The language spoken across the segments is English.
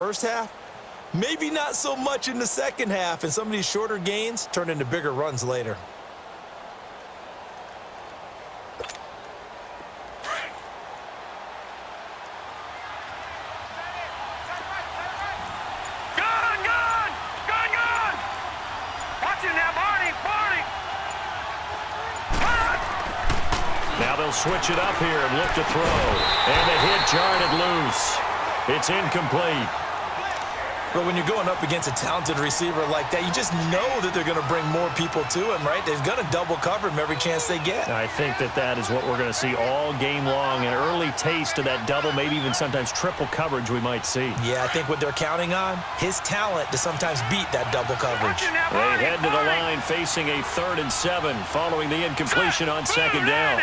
first half, maybe not so much in the second half, and some of these shorter gains turn into bigger runs later. Now they'll switch it up here and look to throw. And the hit jarred it loose. It's incomplete. But when you're going up against a talented receiver like that, you just know that they're going to bring more people to him, right? They're going to double cover him every chance they get. I think that is what we're going to see all game long. An early taste of that double, maybe even sometimes triple coverage we might see. Yeah, I think what they're counting on, his talent to sometimes beat that double coverage. They head to the line facing a 3rd and 7 following the incompletion on 2nd down.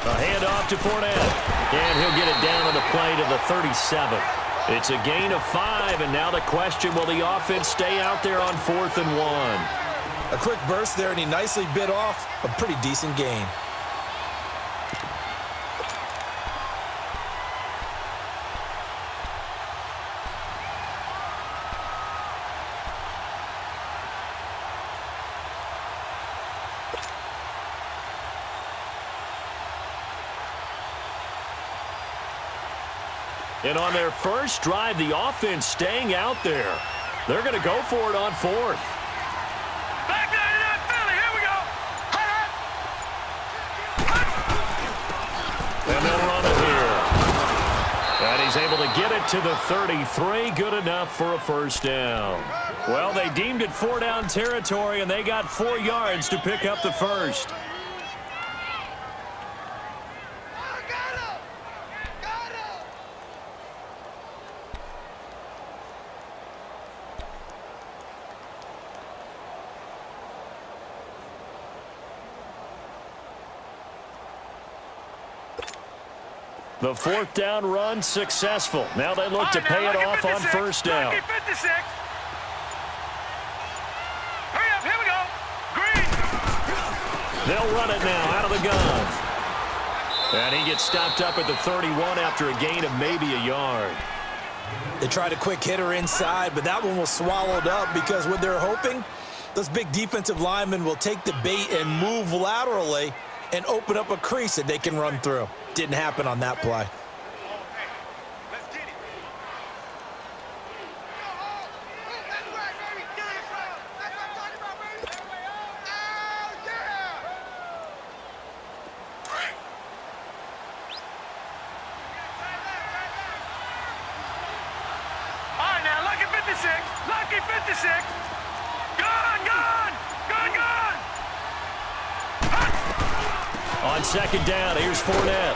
A handoff to Fournette, and he'll get it down on the play to the 37. It's a gain of 5, and now the question, will the offense stay out there on 4th and 1? A quick burst there, and he nicely bit off a pretty decent gain. And on their first drive, the offense staying out there. They're going to go for it on 4th. Back to Philly. Here we go. And they'll run it here. And he's able to get it to the 33. Good enough for a first down. Well, they deemed it 4-down territory, and they got 4 yards to pick up the first. The 4th down run successful. Now they look to pay it off on 1st down. Hurry up, here we go. Green. They'll run it now out of the gun. And he gets stopped up at the 31 after a gain of maybe a yard. They tried a quick hitter inside, but that one was swallowed up because what they're hoping, those big defensive linemen will take the bait and move laterally and open up a crease that they can run through. Didn't happen on that play. All right, now, lucky 56. Lucky 56. Gone, gone. Gone, gone. On 2nd down, here's Fournette.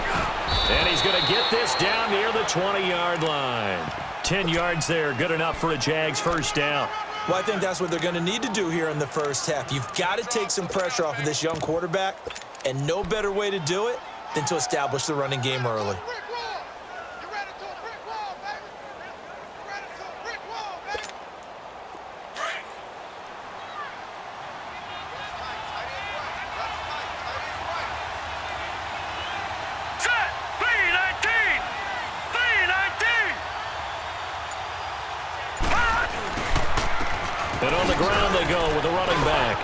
And he's going to get this down near the 20-yard line. 10 yards there, good enough for a Jags first down. Well, I think that's what they're going to need to do here in the first half. You've got to take some pressure off of this young quarterback, and no better way to do it than to establish the running game early. And on the ground they go with a running back.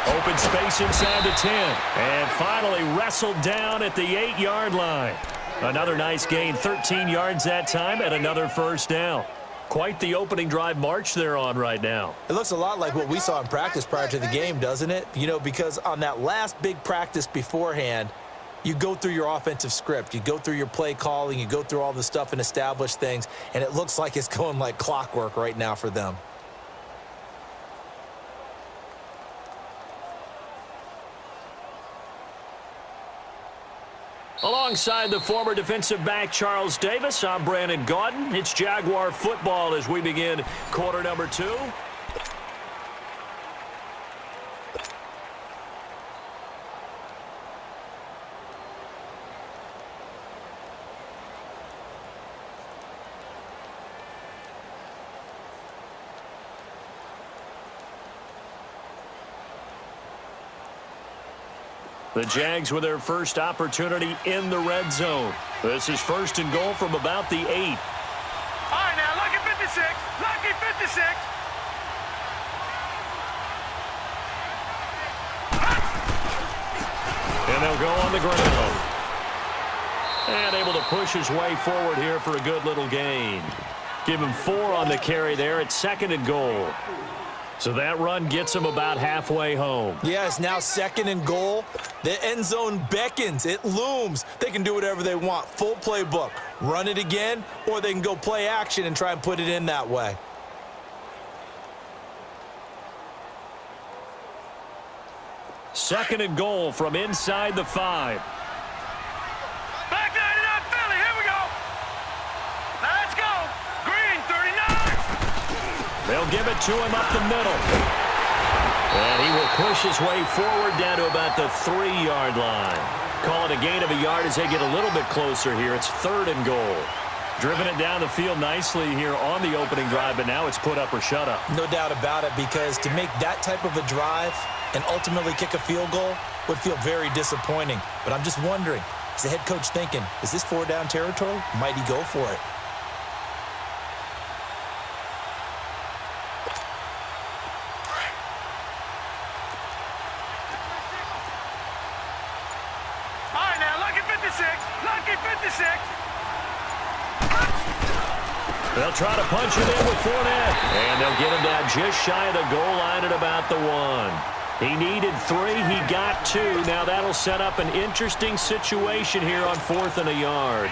Open space inside the 10. And finally wrestled down at the 8-yard line. Another nice gain, 13 yards that time, and another first down. Quite the opening drive march they're on right now. It looks a lot like what we saw in practice prior to the game, doesn't it? You know, because on that last big practice beforehand, you go through your offensive script. You go through your play calling. You go through all the stuff and establish things. And it looks like it's going like clockwork right now for them. Alongside the former defensive back Charles Davis, I'm Brandon Gaudin. It's Jaguar football as we begin quarter number 2. The Jags with their first opportunity in the red zone. This is 1st and goal from about the 8. All right, now, lucky 56. Lucky 56. And they'll go on the ground. And able to push his way forward here for a good little gain. Give him 4 on the carry there at 2nd and goal. So that run gets him about halfway home. Yeah, it's now 2nd and goal. The end zone beckons. It looms. They can do whatever they want. Full playbook. Run it again, or they can go play action and try and put it in that way. Second and goal from inside the 5. Back 99 Philly. Here we go. Let's go. Green 39. They'll give it to him up the middle. And he will push his way forward down to about the 3-yard line. Call it a gain of a yard as they get a little bit closer here. It's 3rd and goal. Driven it down the field nicely here on the opening drive, but now it's put up or shut up. No doubt about it, because to make that type of a drive and ultimately kick a field goal would feel very disappointing. But I'm just wondering, is the head coach thinking, is this 4-down territory? Might he go for it? All right, now, lucky 56. Lucky 56. They'll try to punch it in with Fournette. And they'll get him down just shy of the goal line at about the 1. He needed 3. He got 2. Now that'll set up an interesting situation here on 4th and a yard.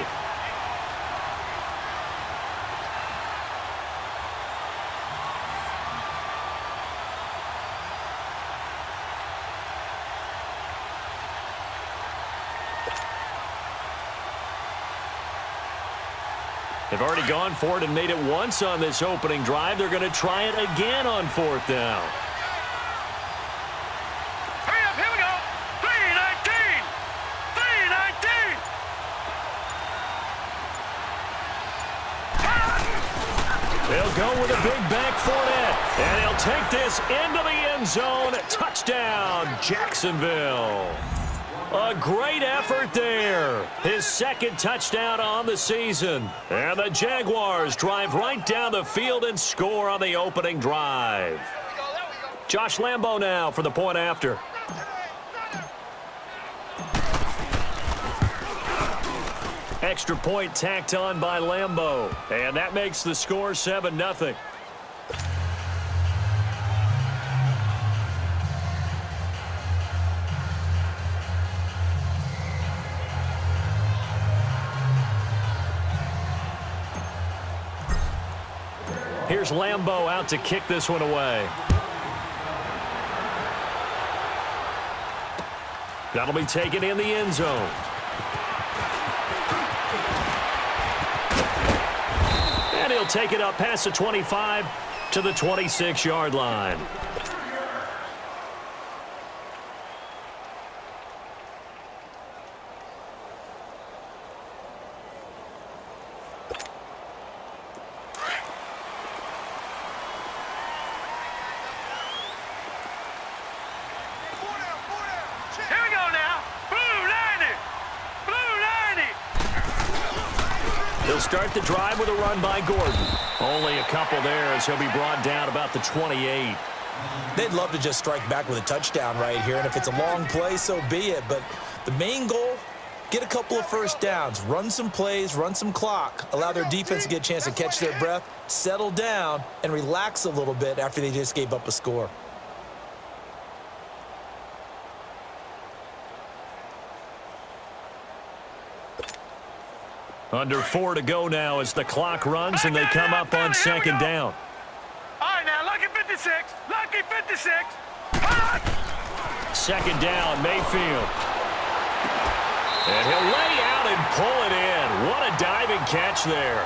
They've already gone for it and made it once on this opening drive. They're going to try it again on 4th down. Hurry up, here we go. 319. 319. They'll go with a big back Fournette. And he'll take this into the end zone. Touchdown, Jacksonville. A great effort there. His 2nd touchdown on the season. And the Jaguars drive right down the field and score on the opening drive. Josh Lambo now for the point after. Extra point tacked on by Lambo. And that makes the score 7-0. Here's Lambo out to kick this one away. That'll be taken in the end zone. And he'll take it up past the 25 to the 26-yard line. Start the drive with a run by Gordon. Only a couple there as he'll be brought down about the 28. They'd love to just strike back with a touchdown right here, and if it's a long play, so be it. But the main goal, get a couple of first downs, run some plays, run some clock, allow their defense to get a chance to catch their breath, settle down, and relax a little bit after they just gave up a score. Under 4 to go now as the clock runs and they come up on 2nd down. All right, now, lucky 56. Lucky 56. 2nd down, Mayfield. And he'll lay out and pull it in. What a diving catch there.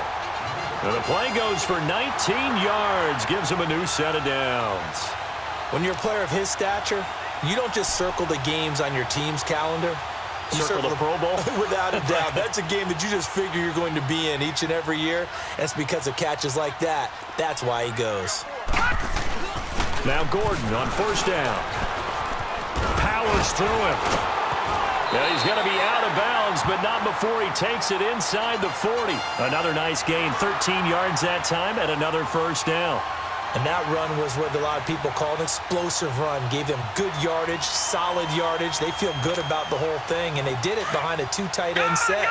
And the play goes for 19 yards, gives him a new set of downs. When you're a player of his stature, you don't just circle the games on your team's calendar. You circle the Pro Bowl? Without a doubt. That's a game that you just figure you're going to be in each and every year. And it's because of catches like that. That's why he goes. Now Gordon on 1st down. Powers through him. Yeah, he's going to be out of bounds, but not before he takes it inside the 40. Another nice gain, 13 yards that time, and another first down. And that run was what a lot of people call an explosive run. Gave them good yardage, solid yardage. They feel good about the whole thing, and they did it behind a two tight end set.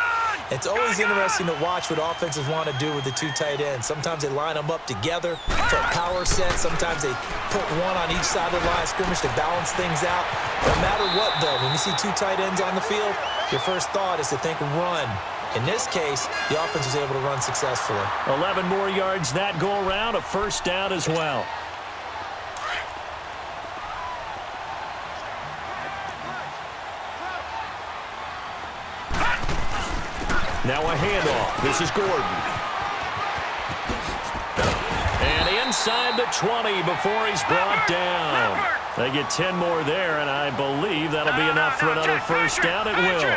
It's always interesting to watch what offenses want to do with the two tight ends. Sometimes they line them up together for a power set. Sometimes they put one on each side of the line of scrimmage to balance things out. No matter what, though, when you see two tight ends on the field, your first thought is to think run. In this case, the offense was able to run successfully. 11 more yards that go around, a first down as well. Now a handoff. This is Gordon. And inside the 20 before he's brought down. They get 10 more there, and I believe that'll be enough for another first down. It will.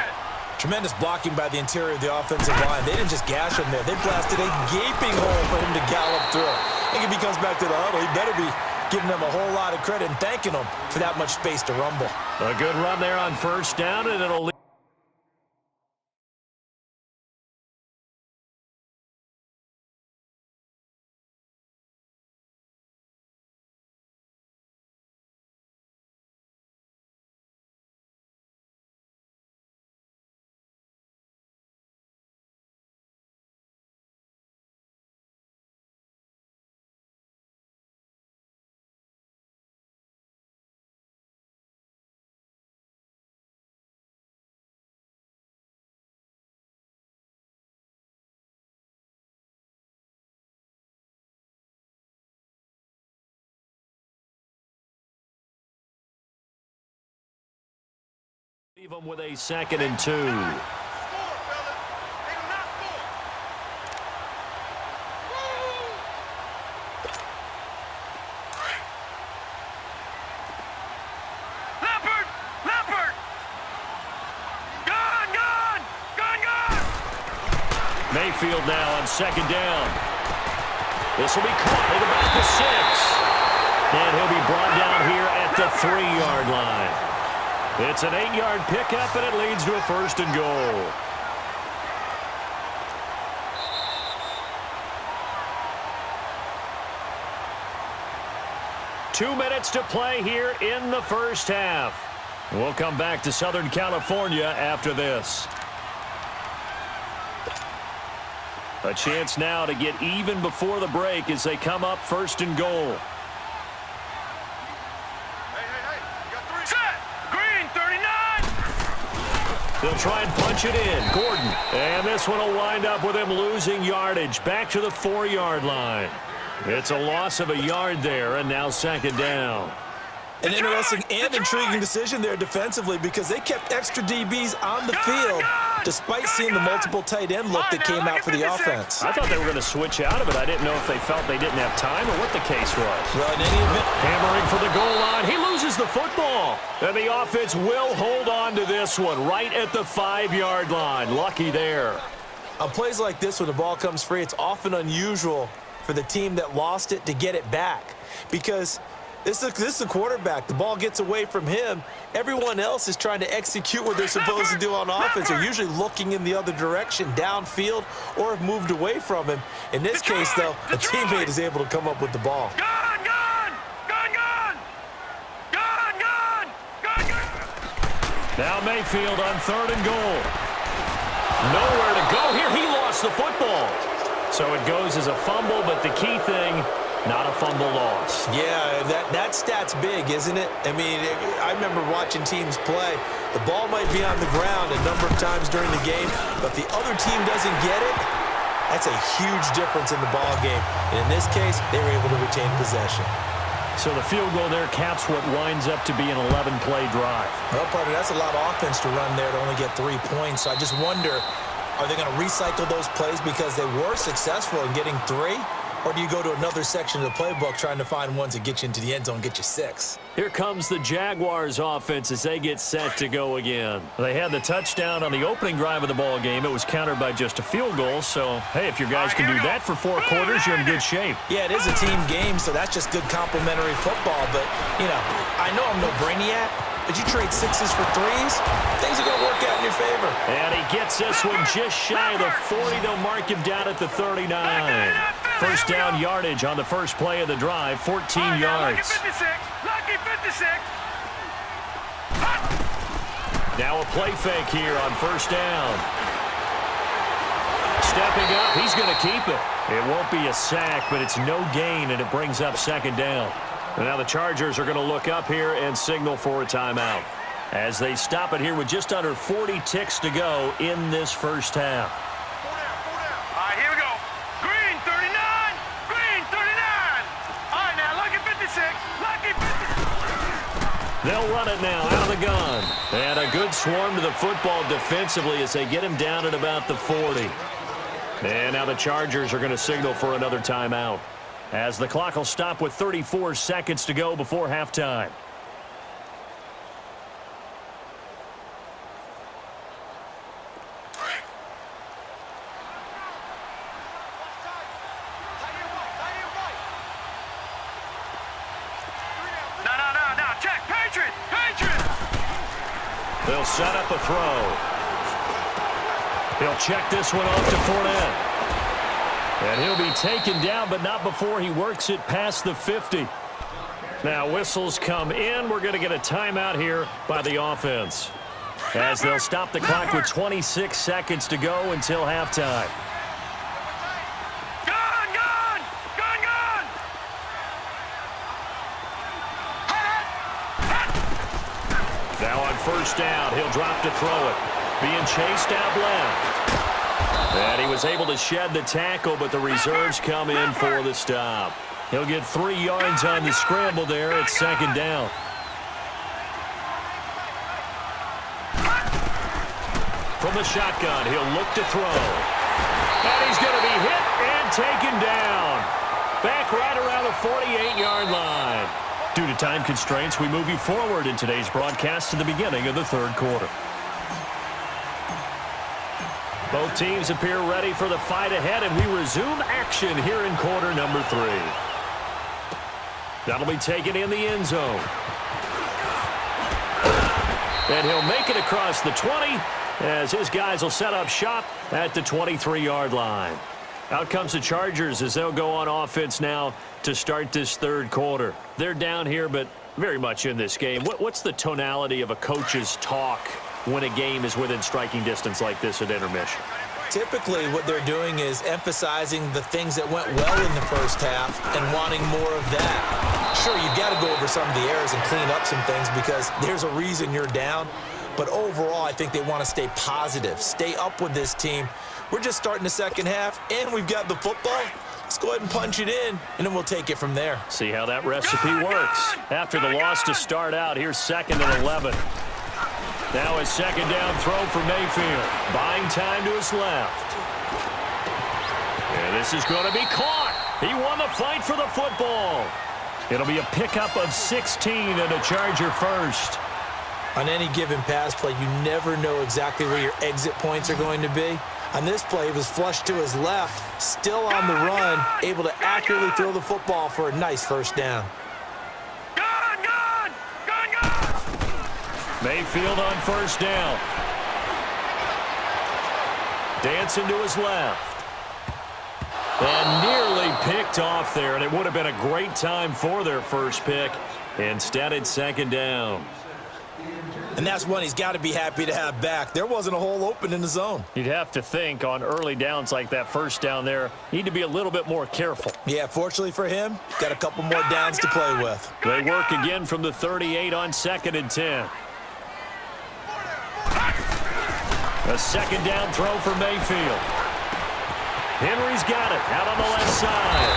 Tremendous blocking by the interior of the offensive line. They didn't just gash him there. They blasted a gaping hole for him to gallop through. I think if he comes back to the huddle, he better be giving them a whole lot of credit and thanking them for that much space to rumble. A good run there on first down, and it'll lead. Leave them with a 2nd and 2. Mayfield now on 2nd down. This will be caught at about the 6. And he'll be brought down here at the 3-yard line. It's an 8-yard pickup, and it leads to a 1st and goal. Two minutes to play here in the first half. We'll come back to Southern California after this. A chance now to get even before the break as they come up 1st and goal. They'll try and punch it in. Gordon. And this one will wind up with him losing yardage. Back to the 4-yard line. It's a loss of a yard there, and now 2nd down. An interesting and intriguing decision there defensively because they kept extra DBs on the field despite seeing the multiple tight end look that came out for the offense. I thought they were going to switch out of it. I didn't know if they felt they didn't have time or what the case was. Well, in any event, hammering for the goal line. He loses the football. And the offense will hold on to this one right at the 5-yard line. Lucky there. On plays like this, when the ball comes free, it's often unusual for the team that lost it to get it back because this is the quarterback. The ball gets away from him. Everyone else is trying to execute what they're supposed to do on offense. They're usually looking in the other direction, downfield, or have moved away from him. In this case, though, a teammate is able to come up with the ball. Now Mayfield on 3rd and goal. Nowhere to go here. He lost the football. So it goes as a fumble, but the key thing, not a fumble loss. Yeah, that stat's big, isn't it? I mean, I remember watching teams play. The ball might be on the ground a number of times during the game, but if the other team doesn't get it, that's a huge difference in the ball game. And in this case, they were able to retain possession. So the field goal there caps what winds up to be an 11-play drive. Well, partner, that's a lot of offense to run there to only get 3 points. So I just wonder, are they going to recycle those plays because they were successful in getting 3? Or do you go to another section of the playbook trying to find ones that get you into the end zone and get you 6? Here comes the Jaguars offense as they get set to go again. They had the touchdown on the opening drive of the ball game. It was countered by just a field goal. So, hey, if your guys can do that for 4 quarters, you're in good shape. Yeah, it is a team game, so that's just good complimentary football. But, you know, I know I'm no brainiac, but you trade sixes for threes, things are going to work out in your favor. And he gets this one just shy of the 40. They'll mark him down at the 39. First down yardage on the first play of the drive, 14 yards. Lucky 56. Now a play fake here on first down. Stepping up, he's going to keep it. It won't be a sack, but it's no gain, and it brings up second down. And now the Chargers are going to look up here and signal for a timeout as they stop it here with just under 40 ticks to go in this first half. All right, here we go. Green 39. Green 39. All right, now lucky 56. Lucky 56. They'll run it now out of the gun. And a good swarm to the football defensively as they get him down at about the 40. And now the Chargers are going to signal for another timeout as the clock will stop with 34 seconds to go before halftime. No. Check. Patriot. They'll set up a throw. He'll check this one off to Fournette. And he'll be taken down, but not before he works it past the 50. Now whistles come in. We're going to get a timeout here by the offense as they'll stop the clock with 26 seconds to go until halftime. Gun. Now on first down, he'll drop to throw it. Being chased out left. And he was able to shed the tackle, but the reserves come in for the stop. He'll get 3 yards on the scramble there at second down. From the shotgun, he'll look to throw. And he's going to be hit and taken down. Back right around the 48-yard line. Due to time constraints, we move you forward in today's broadcast to the beginning of the third quarter. Both teams appear ready for the fight ahead, and we resume action here in quarter number 3. That'll be taken in the end zone. And he'll make it across the 20 as his guys will set up shop at the 23-yard line. Out comes the Chargers as they'll go on offense now to start this third quarter. They're down here, but very much in this game. What's the tonality of a coach's talk when a game is within striking distance like this at intermission? Typically, what they're doing is emphasizing the things that went well in the first half and wanting more of that. Sure, you've got to go over some of the errors and clean up some things because there's a reason you're down. But overall, I think they want to stay positive, stay up with this team. We're just starting the second half, and we've got the football. Let's go ahead and punch it in, and then we'll take it from there. See how that recipe works. After the loss to start out, here's 2nd and 11. Now a second down throw for Mayfield. Buying time to his left. And this is going to be caught. He won the fight for the football. It'll be a pickup of 16 and a Charger first. On any given pass play, you never know exactly where your exit points are going to be. On this play, he was flushed to his left, still on the run, able to accurately throw the football for a nice first down. Mayfield on first down. Dancing to his left. And nearly picked off there, and it would have been a great time for their first pick. Instead, it's second down. And that's one he's got to be happy to have back. There wasn't a hole open in the zone. You'd have to think on early downs like that first down there, need to be a little bit more careful. Yeah, fortunately for him, got a couple more downs to play with. They work again from the 38 on 2nd and 10. A second down throw for Mayfield. Henry's got it out on the left side.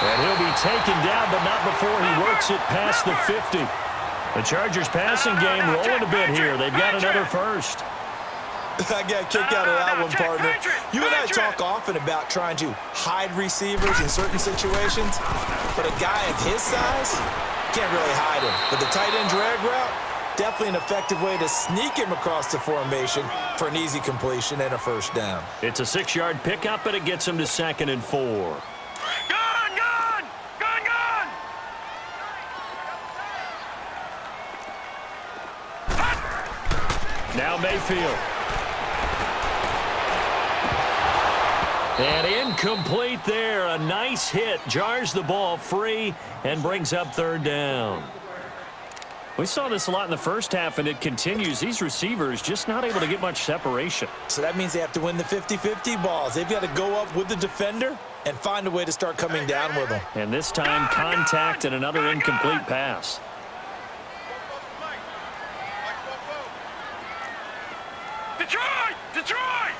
And he'll be taken down, but not before he works it past the 50. The Chargers passing game rolling a bit here. They've got another first. I got a kick out of that one, partner. You and I talk often about trying to hide receivers in certain situations, but a guy of his size can't really hide him. But the tight end drag route, definitely an effective way to sneak him across the formation for an easy completion and a first down. It's a 6-yard pickup, and it gets him to 2nd and 4. Now Mayfield. And incomplete there. A nice hit. Jars the ball free and brings up third down. We saw this a lot in the first half, and it continues. These receivers just not able to get much separation. So that means they have to win the 50-50 balls. They've got to go up with the defender and find a way to start coming down with them. And this time, contact and another incomplete pass. Detroit! Detroit!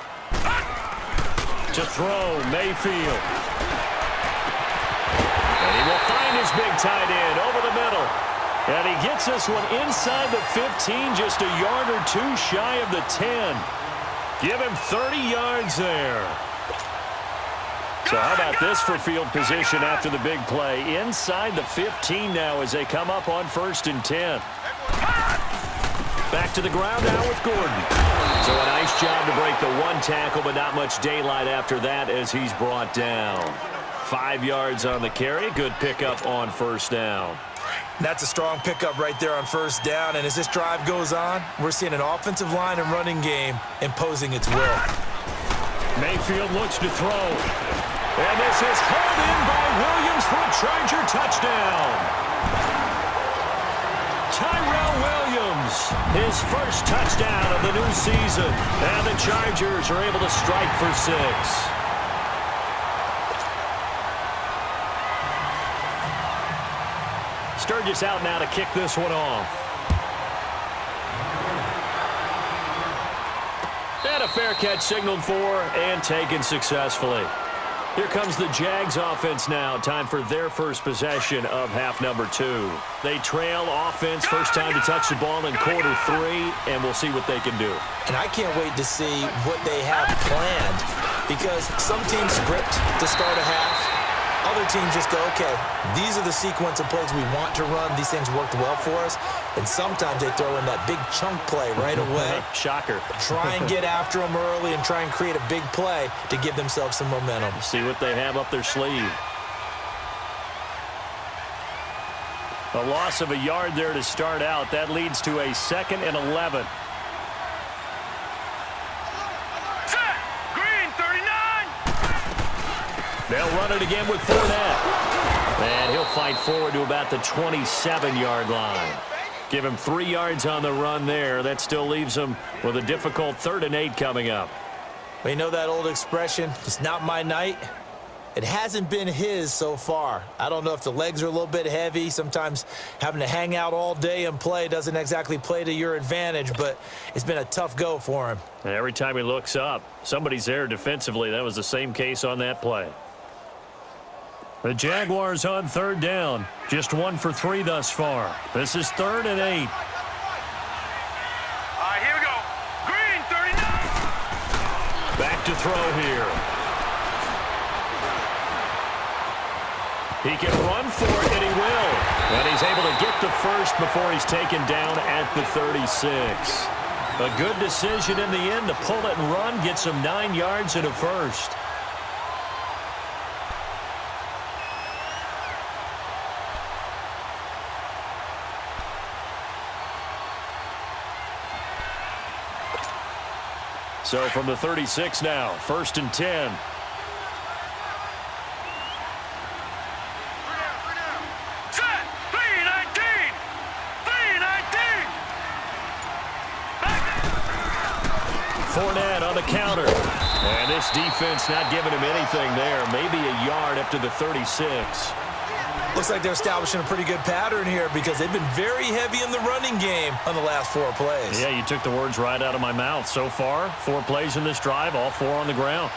To throw, Mayfield. And he will find his big tight end over the middle. And he gets this one inside the 15, just a yard or two shy of the 10. Give him 30 yards there. So how about this for field position after the big play? Inside the 15 now as they come up on 1st and 10. Back to the ground now with Gordon. So a nice job to break the one tackle, but not much daylight after that as he's brought down. 5 yards on the carry. Good pickup on 1st down. That's a strong pickup right there on 1st down. And as this drive goes on, we're seeing an offensive line and running game imposing its will. Mayfield looks to throw. And this is hauled in by Williams for a Charger touchdown. Tyrell Williams, his first touchdown of the new season. And the Chargers are able to strike for 6. Sturgis out now to kick this one off. And a fair catch signaled for and taken successfully. Here comes the Jags offense now. Time for their first possession of half number 2. They trail offense first time to touch the ball in quarter 3, and we'll see what they can do. And I can't wait to see what they have planned, because some teams script to start a half. Other teams just go, okay, these are the sequence of plays we want to run. These things worked well for us. And sometimes they throw in that big chunk play right away. Shocker. Try and get after them early and try and create a big play to give themselves some momentum. See what they have up their sleeve. A loss of a yard there to start out. That leads to a 2nd and 11. They'll run it again with Fournette. And he'll fight forward to about the 27-yard line. Give him 3 yards on the run there. That still leaves him with a difficult 3rd and 8 coming up. We know that old expression, it's not my night. It hasn't been his so far. I don't know if the legs are a little bit heavy. Sometimes having to hang out all day and play doesn't exactly play to your advantage, but it's been a tough go for him. And every time he looks up, somebody's there defensively. That was the same case on that play. The Jaguars on 3rd down. Just 1 for 3 thus far. This is 3rd and 8. All right, here we go. Green, 39. Back to throw here. He can run for it, and he will. And he's able to get the first before he's taken down at the 36. A good decision in the end to pull it and run, get some 9 yards and a first. So from the 36 now, 1st and 10. Set, 319. 319. Fournette on the counter. And this defense not giving him anything there. Maybe a yard up to the 36. Looks like they're establishing a pretty good pattern here, because they've been very heavy in the running game on the last 4 plays. Yeah, you took the words right out of my mouth. So far, 4 plays in this drive, all 4 on the ground.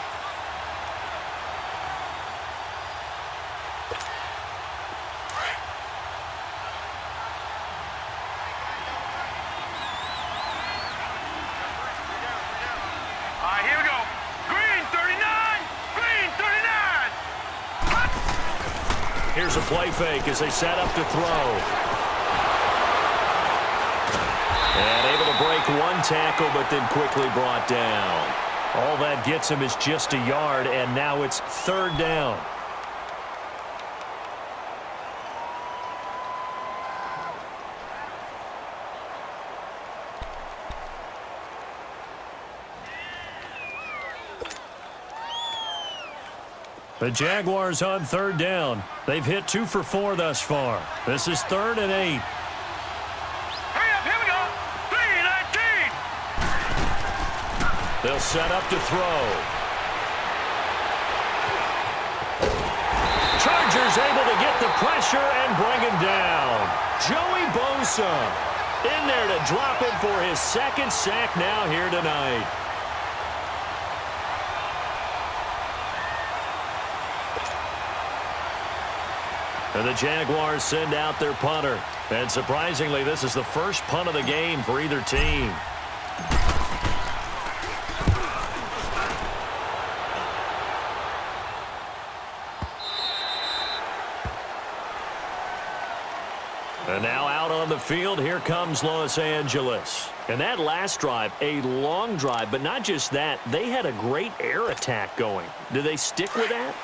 All right, here we go. Green, 39. Green, 39. Here's a play fake as they set up to throw. And able to break 1 tackle, but then quickly brought down. All that gets him is just a yard, and now it's 3rd down. The Jaguars on third down. They've hit 2 for 4 thus far. This is 3rd and 8. Hurry up, here we go. 3-19. They'll set up to throw. Chargers able to get the pressure and bring him down. Joey Bosa in there to drop him for his 2nd sack now here tonight. And the Jaguars send out their punter. And surprisingly, this is the first punt of the game for either team. And now out on the field, here comes Los Angeles. And that last drive, a long drive, but not just that, they had a great air attack going. Do they stick with that?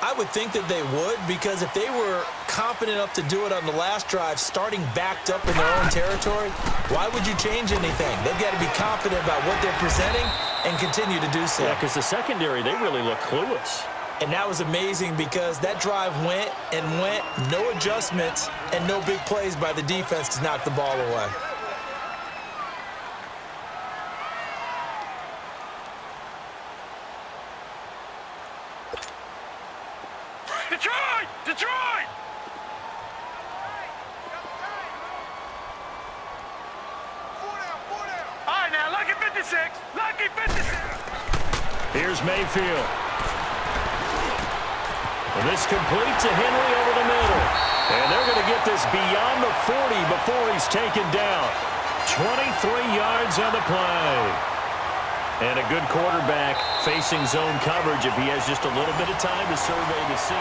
I would think that they would, because if they were confident enough to do it on the last drive, starting backed up in their own territory, why would you change anything? They've got to be confident about what they're presenting and continue to do so. Yeah, because the secondary, they really look clueless. And that was amazing because that drive went and went, no adjustments, and no big plays by the defense to knock the ball away. Detroit! Detroit! All right, now, lucky 56. Lucky 56. Here's Mayfield. And this complete to Henry over the middle. And they're going to get this beyond the 40 before he's taken down. 23 yards on the play. And a good quarterback facing zone coverage if he has just a little bit of time to survey the scene.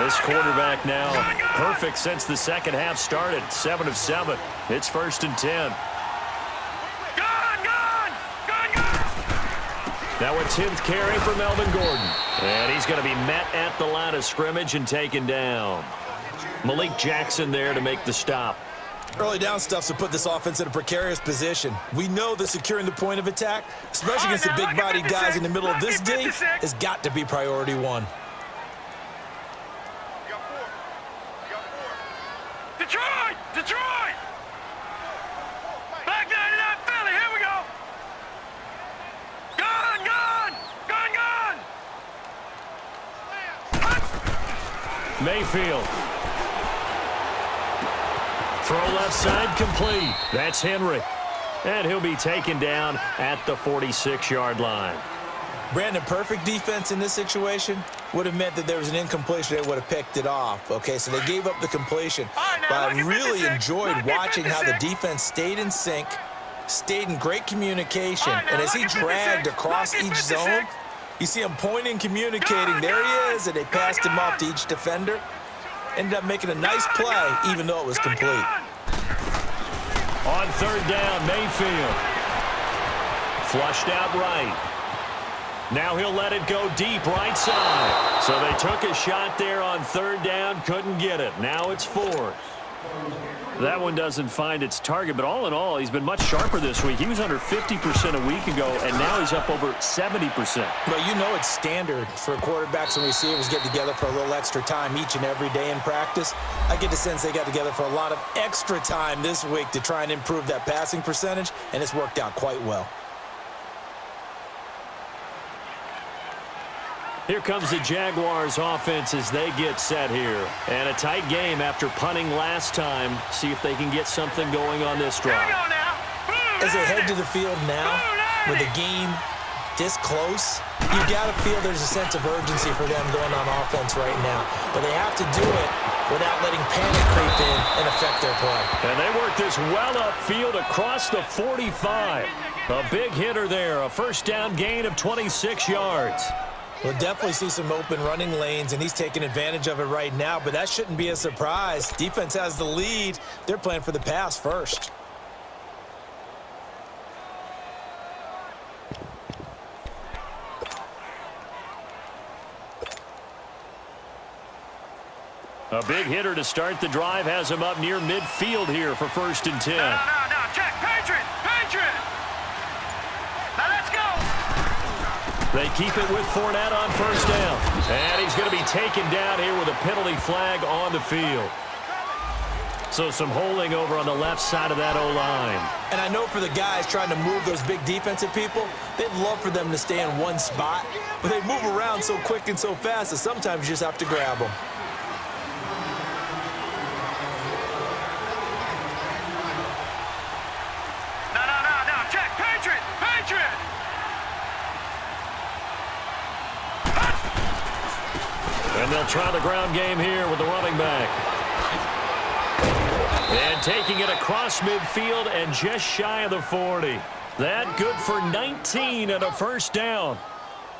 This quarterback now perfect since the second half started. 7 of 7. It's 1st and 10. Now a 10th carry for Melvin Gordon. And he's going to be met at the line of scrimmage and taken down. Malik Jackson there to make the stop. Early down stuff's to put this offense in a precarious position. We know that securing the point of attack, especially against the big-bodied guys in the middle of this D, has got to be priority 1. Detroit! Detroit! Back 99 Philly, here we go! Gun! Gun! Gun! Gun! Mayfield. Throw left side complete. That's Henry. And he'll be taken down at the 46-yard line. Brandon, perfect defense in this situation would have meant that there was an incompletion. They would have picked it off. Okay, so they gave up the completion. But I really enjoyed watching how the defense stayed in sync, stayed in great communication. And as he dragged across each zone, you see him pointing, communicating. There he is, and they passed him off to each defender. Ended up making a nice play, even though it was complete. On 3rd down, Mayfield. Flushed out right. Now he'll let it go deep right side. So they took a shot there on 3rd down, couldn't get it. Now it's 4th. That one doesn't find its target, but all in all, he's been much sharper this week. He was under 50% a week ago, and now he's up over 70%. But you know it's standard for quarterbacks and receivers get together for a little extra time each and every day in practice. I get the sense they got together for a lot of extra time this week to try and improve that passing percentage, and it's worked out quite well. Here comes the Jaguars offense as they get set here. And a tight game after punting last time. See if they can get something going on this drive. As they head to the field now, with the game this close, you got to feel there's a sense of urgency for them going on offense right now. But they have to do it without letting panic creep in and affect their play. And they work this well upfield across the 45. A big hitter there, a 1st down gain of 26 yards. We'll definitely see some open running lanes, and he's taking advantage of it right now, but that shouldn't be a surprise. Defense has the lead. They're playing for the pass first. A big hitter to start the drive has him up near midfield here for 1st and 10. No, check. Patriot. Patriot. Now let's go. They keep it with Fournette on first down. And he's going to be taken down here with a penalty flag on the field. So some holding over on the left side of that O-line. And I know for the guys trying to move those big defensive people, they'd love for them to stay in one spot. But they move around so quick and so fast that sometimes you just have to grab them. No. Check. Patriot. Patriot. And they'll try the ground game here with the running back. And taking it across midfield and just shy of the 40. That good for 19 and a first down.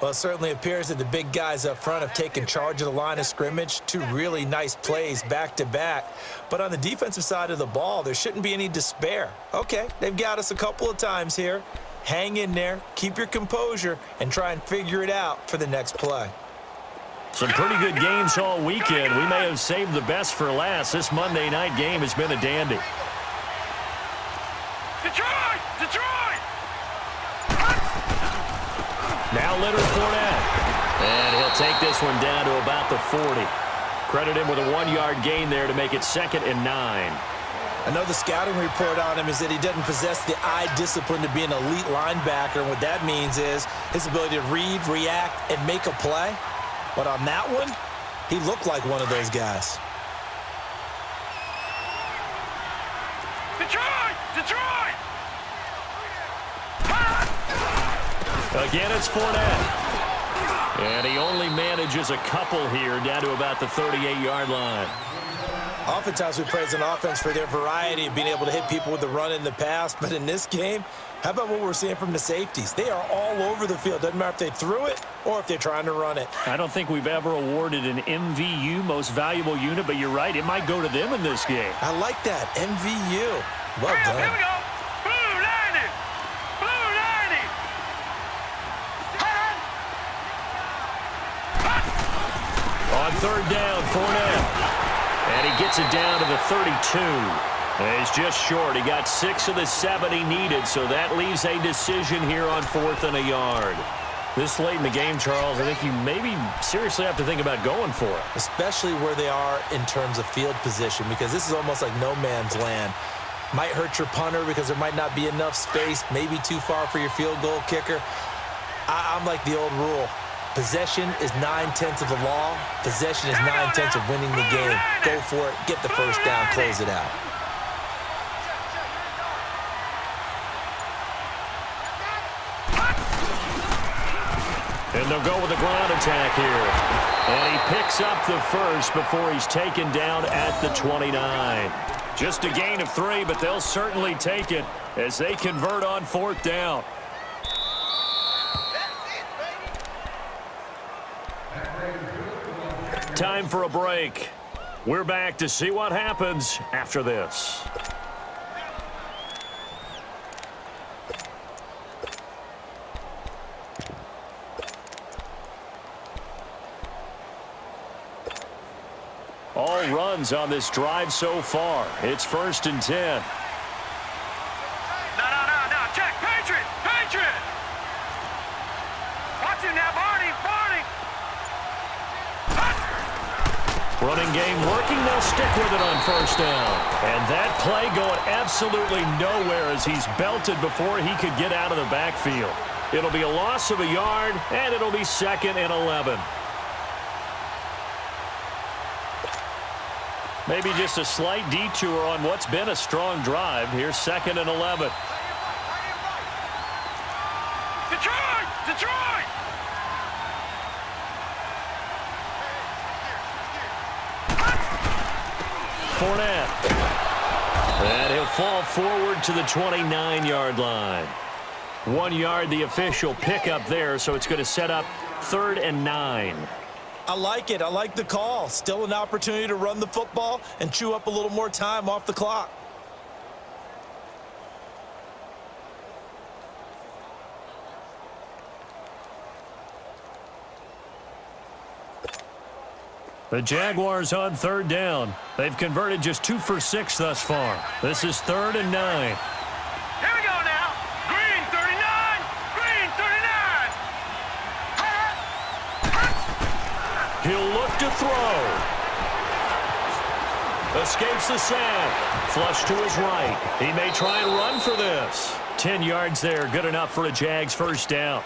Well, it certainly appears that the big guys up front have taken charge of the line of scrimmage. Two really nice plays back-to-back. But on the defensive side of the ball, there shouldn't be any despair. Okay, they've got us a couple of times here. Hang in there, keep your composure, and try and figure it out for the next play. Some pretty good games all weekend. We may have saved the best for last. This Monday night game has been a dandy. Detroit! Detroit! Now Leonard Fournette. And he'll take this one down to about the 40. Credit him with a 1-yard gain there to make it 2nd and 9. I know the scouting report on him is that he doesn't possess the eye discipline to be an elite linebacker. And what that means is his ability to read, react, and make a play. But on that one, he looked like one of those guys. Detroit! Detroit! Again, it's Fournette. And he only manages a couple here down to about the 38-yard line. Oftentimes we praise an offense for their variety of being able to hit people with the run in the pass. But in this game, how about what we're seeing from the safeties? They are all over the field. Doesn't matter if they threw it or if they're trying to run it. I don't think we've ever awarded an MVU, most valuable unit, but you're right. It might go to them in this game. I like that. MVU. Well done. Here we go. Blue 90. Blue 90. On third down, Fournette. And he gets it down to the 32. And he's just short. He got 6 of the 7 he needed, so that leaves a decision here on 4th and a yard. This late in the game, Charles, I think you maybe seriously have to think about going for it. Especially where they are in terms of field position, because this is almost like no man's land. Might hurt your punter because there might not be enough space, maybe too far for your field goal kicker. I'm like the old rule. Possession is 9/10 of the law. Possession is 9/10 of winning the game. Go for it. Get the first down. Close it out. And they'll go with the ground attack here. And he picks up the first before he's taken down at the 29. Just a gain of 3, but they'll certainly take it as they convert on 4th down. Time for a break. We're back to see what happens after this. All runs on this drive so far. It's 1st and 10. No. Check. Patriot. Patriot. Watch him now, Barney. Running game working. They'll stick with it on 1st down. And that play going absolutely nowhere as he's belted before he could get out of the backfield. It'll be a loss of a yard, and it'll be 2nd and 11. Maybe just a slight detour on what's been a strong drive. Here's 2nd and 11. Detroit! Detroit! Fournette. And he'll fall forward to the 29-yard line. 1 yard, the official pickup there, so it's going to set up 3rd and 9. I like it. I like the call. Still an opportunity to run the football and chew up a little more time off the clock. The Jaguars on 3rd down. They've converted just 2 for 6 thus far. This is 3rd and 9. He'll look to throw. Escapes the sack. Flush to his right. He may try and run for this. 10 yards there. Good enough for a Jags first down.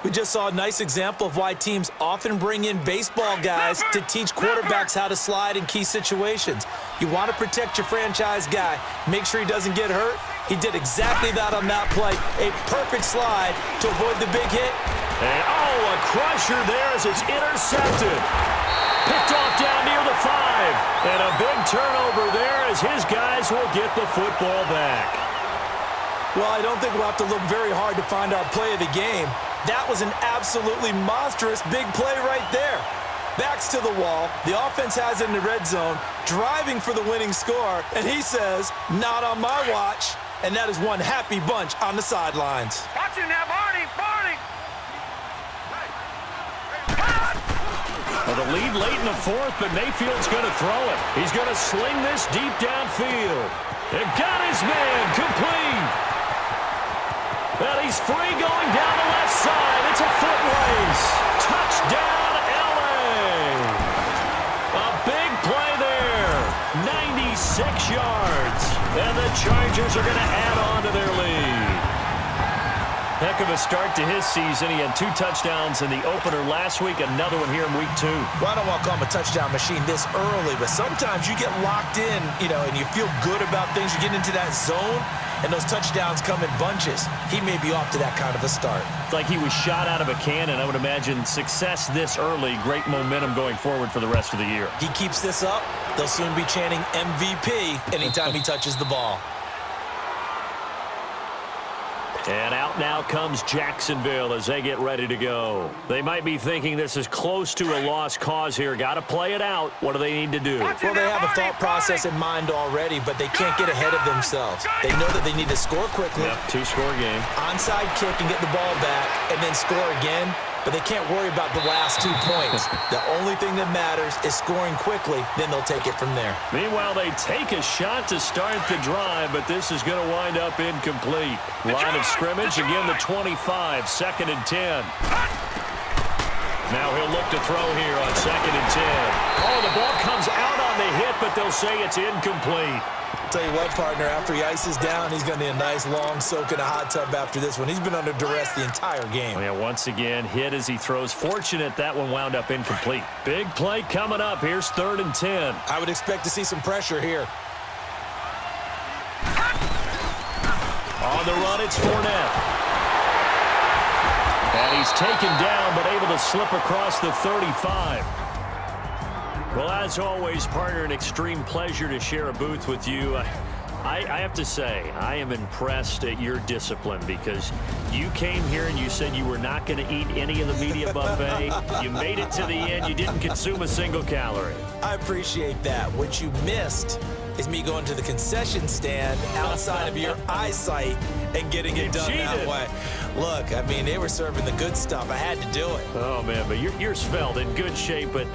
We just saw a nice example of why teams often bring in baseball guys to teach quarterbacks how to slide in key situations. You want to protect your franchise guy. Make sure he doesn't get hurt. He did exactly that on that play. A perfect slide to avoid the big hit. And, a crusher there as it's intercepted. Picked off down near the 5. And a big turnover there as his guys will get the football back. Well, I don't think we'll have to look very hard to find our play of the game. That was an absolutely monstrous big play right there. Backs to the wall. The offense has it in the red zone, driving for the winning score. And he says, not on my watch. And that is one happy bunch on the sidelines. Watch it now, Barney. Well, the lead late in the 4th, but Mayfield's going to throw it. He's going to sling this deep downfield. And got his man complete. And he's free going down the left side. It's a foot race. Touchdown, L.A. A big play there. 96 yards. And the Chargers are going to add on to their lead. Heck of a start to his season. He had 2 touchdowns in the opener last week, another one here in week 2. Well, I don't want to call him a touchdown machine this early, but sometimes you get locked in, and you feel good about things. You get into that zone, and those touchdowns come in bunches. He may be off to that kind of a start. It's like he was shot out of a cannon. I would imagine success this early, great momentum going forward for the rest of the year. He keeps this up, they'll soon be chanting MVP anytime he touches the ball. And out now comes Jacksonville as they get ready to go. They might be thinking this is close to a lost cause here. Got to play it out. What do they need to do? Well, they have a thought process in mind already, but they can't get ahead of themselves. They know that they need to score quickly. Yep, 2-score game. Onside kick and get the ball back, and then score again. But they can't worry about the last 2 points. The only thing that matters is scoring quickly, then they'll take it from there. Meanwhile, they take a shot to start the drive, but this is going to wind up incomplete. Line of scrimmage, again the 25, 2nd and 10. Now he'll look to throw here on 2nd and 10. Oh, the ball comes out on the hit, but they'll say it's incomplete. Tell you what, partner, after he ices down, he's going to need a nice long soak in a hot tub after this one. He's been under duress the entire game. Oh, yeah, once again, hit as he throws. Fortunate that one wound up incomplete. Big play coming up. Here's 3rd and 10. I would expect to see some pressure here. On the run, it's Fournette. And he's taken down, but able to slip across the 35. Well, as always, partner, an extreme pleasure to share a booth with you. I have to say, I am impressed at your discipline because you came here and you said you were not going to eat any of the media buffet. You made it to the end. You didn't consume a single calorie. I appreciate that. What you missed is me going to the concession stand outside of your eyesight and getting it done that way. Look, I mean, they were serving the good stuff. I had to do it. Oh, man, but you're svelte, in good shape, but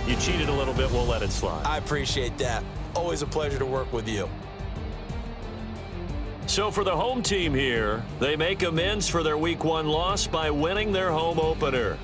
you cheated a little bit. We'll let it slide. I appreciate that. Always a pleasure to work with you. So for the home team here, they make amends for their Week 1 loss by winning their home opener.